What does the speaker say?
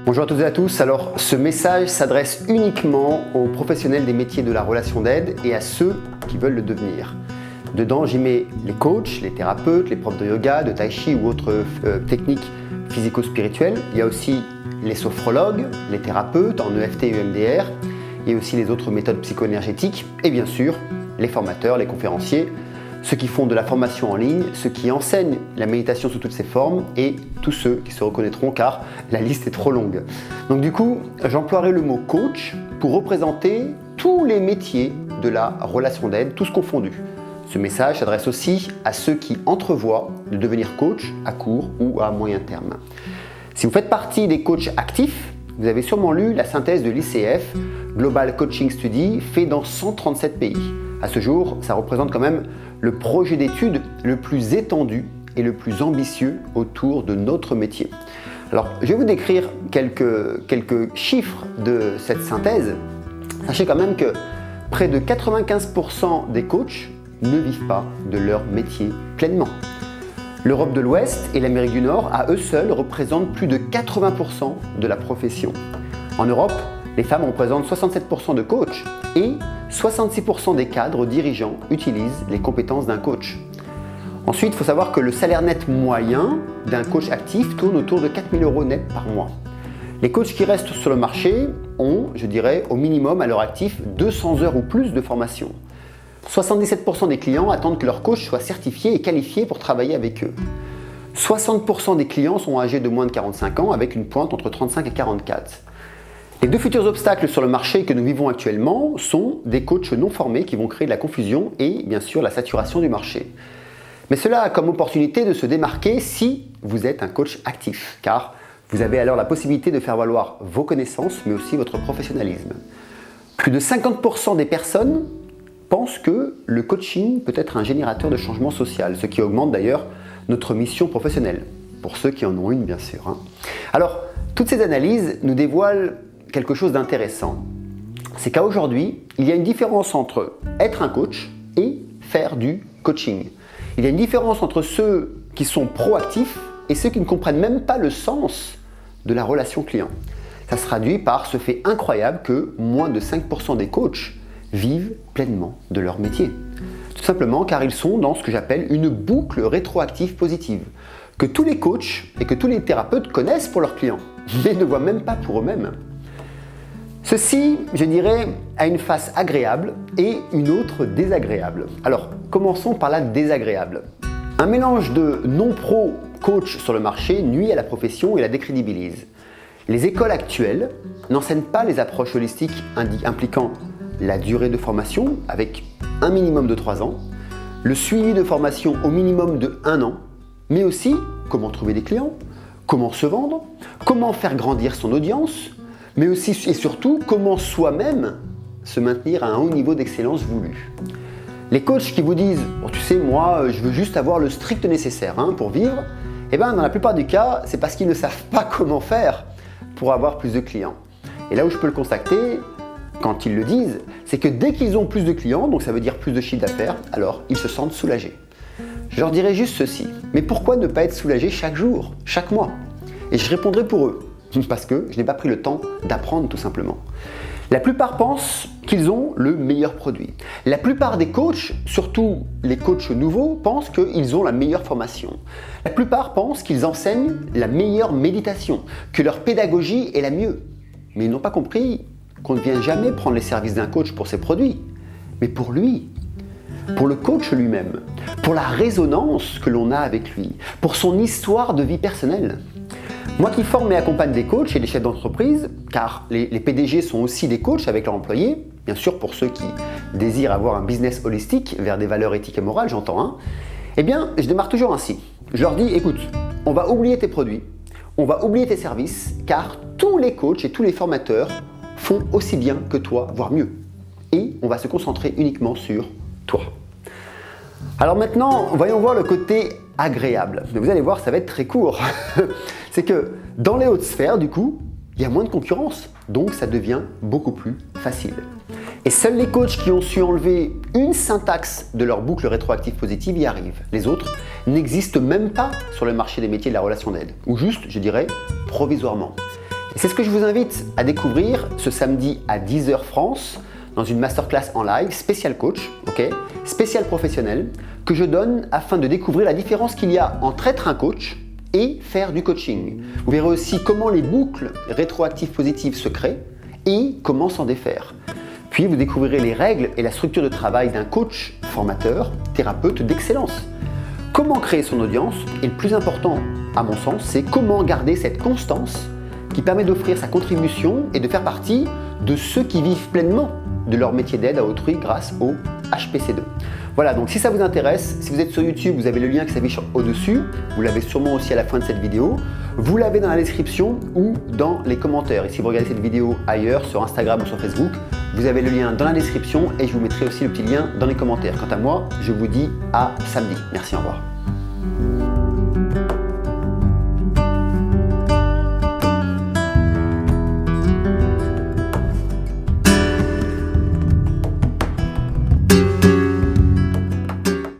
Bonjour à toutes et à tous. Alors, ce message s'adresse uniquement aux professionnels des métiers de la relation d'aide et à ceux qui veulent le devenir. Dedans, j'y mets les coachs, les thérapeutes, les profs de yoga, de tai chi ou autres techniques physico-spirituelles. Il y a aussi les sophrologues, les thérapeutes en EFT et EMDR. Il y a aussi les autres méthodes psycho-énergétiques et bien sûr, les formateurs, les conférenciers, ceux qui font de la formation en ligne, ceux qui enseignent la méditation sous toutes ses formes et tous ceux qui se reconnaîtront car la liste est trop longue. Donc du coup, j'emploierai le mot coach pour représenter tous les métiers de la relation d'aide, tous confondus. Ce message s'adresse aussi à ceux qui entrevoient de devenir coach à court ou à moyen terme. Si vous faites partie des coachs actifs, vous avez sûrement lu la synthèse de l'ICF, Global Coaching Study, fait dans 137 pays. À ce jour, ça représente quand même le projet d'étude le plus étendu et le plus ambitieux autour de notre métier. Alors, je vais vous décrire quelques chiffres de cette synthèse. Sachez quand même que près de 95% des coachs ne vivent pas de leur métier pleinement. L'Europe de l'Ouest et l'Amérique du Nord, à eux seuls, représentent plus de 80% de la profession. En Europe, les femmes représentent 67% de coachs et 66% des cadres dirigeants utilisent les compétences d'un coach. Ensuite, il faut savoir que le salaire net moyen d'un coach actif tourne autour de 4 000 € net par mois. Les coachs qui restent sur le marché ont, je dirais, au minimum à leur actif 200 heures ou plus de formation. 77% des clients attendent que leur coach soit certifié et qualifié pour travailler avec eux. 60% des clients sont âgés de moins de 45 ans avec une pointe entre 35 et 44. Les deux futurs obstacles sur le marché que nous vivons actuellement sont des coachs non formés qui vont créer de la confusion et bien sûr la saturation du marché. Mais cela a comme opportunité de se démarquer si vous êtes un coach actif, car vous avez alors la possibilité de faire valoir vos connaissances mais aussi votre professionnalisme. Plus de 50% des personnes pensent que le coaching peut être un générateur de changement social, ce qui augmente d'ailleurs notre mission professionnelle, pour ceux qui en ont une bien sûr. Alors, toutes ces analyses nous dévoilent quelque chose d'intéressant. C'est qu'aujourd'hui, il y a une différence entre être un coach et faire du coaching. Il y a une différence entre ceux qui sont proactifs et ceux qui ne comprennent même pas le sens de la relation client. Ça se traduit par ce fait incroyable que moins de 5% des coachs vivent pleinement de leur métier. Tout simplement car ils sont dans ce que j'appelle une boucle rétroactive positive, que tous les coachs et que tous les thérapeutes connaissent pour leurs clients, mais ne voient même pas pour eux-mêmes. Ceci, je dirais, a une face agréable et une autre désagréable. Alors, commençons par la désagréable. Un mélange de non-pro coach sur le marché nuit à la profession et la décrédibilise. Les écoles actuelles n'enseignent pas les approches holistiques impliquant la durée de formation avec un minimum de 3 ans, le suivi de formation au minimum de 1 an, mais aussi comment trouver des clients, comment se vendre, comment faire grandir son audience, mais aussi et surtout comment soi-même se maintenir à un haut niveau d'excellence voulu. Les coachs qui vous disent oh, « tu sais, moi, je veux juste avoir le strict nécessaire pour vivre », eh bien, dans la plupart du cas, c'est parce qu'ils ne savent pas comment faire pour avoir plus de clients. Et là où je peux le constater, quand ils le disent, c'est que dès qu'ils ont plus de clients, donc ça veut dire plus de chiffre d'affaires, alors ils se sentent soulagés. Je leur dirais juste ceci, mais pourquoi ne pas être soulagé chaque jour, chaque mois? Et je répondrai pour eux. Parce que je n'ai pas pris le temps d'apprendre tout simplement. La plupart pensent qu'ils ont le meilleur produit. La plupart des coachs, surtout les coachs nouveaux, pensent qu'ils ont la meilleure formation. La plupart pensent qu'ils enseignent la meilleure méditation, que leur pédagogie est la mieux. Mais ils n'ont pas compris qu'on ne vient jamais prendre les services d'un coach pour ses produits, mais pour lui, pour le coach lui-même, pour la résonance que l'on a avec lui, pour son histoire de vie personnelle. Moi qui forme et accompagne des coachs et des chefs d'entreprise, car les PDG sont aussi des coachs avec leurs employés, bien sûr pour ceux qui désirent avoir un business holistique vers des valeurs éthiques et morales, j'entends, eh bien je démarre toujours ainsi. Je leur dis, écoute, on va oublier tes produits, on va oublier tes services, car tous les coachs et tous les formateurs font aussi bien que toi, voire mieux. Et on va se concentrer uniquement sur toi. Alors maintenant, voyons voir le côté agréable. Vous allez voir, ça va être très court. C'est que dans les hautes sphères, du coup, il y a moins de concurrence. Donc ça devient beaucoup plus facile. Et seuls les coachs qui ont su enlever une syntaxe de leur boucle rétroactive positive y arrivent. Les autres n'existent même pas sur le marché des métiers de la relation d'aide. Ou juste, je dirais, provisoirement. Et c'est ce que je vous invite à découvrir ce samedi à 10h France dans une masterclass en live spécial coach, spécial professionnel, que je donne afin de découvrir la différence qu'il y a entre être un coach et faire du coaching. Vous verrez aussi comment les boucles rétroactives positives se créent et comment s'en défaire. Puis vous découvrirez les règles et la structure de travail d'un coach, formateur, thérapeute d'excellence. Comment créer son audience et le plus important, à mon sens, c'est comment garder cette constance qui permet d'offrir sa contribution et de faire partie de ceux qui vivent pleinement de leur métier d'aide à autrui grâce au HPC2. Voilà, donc si ça vous intéresse, si vous êtes sur YouTube, vous avez le lien qui s'affiche au-dessus, vous l'avez sûrement aussi à la fin de cette vidéo, vous l'avez dans la description ou dans les commentaires. Et si vous regardez cette vidéo ailleurs, sur Instagram ou sur Facebook, vous avez le lien dans la description et je vous mettrai aussi le petit lien dans les commentaires. Quant à moi, je vous dis à samedi. Merci, au revoir.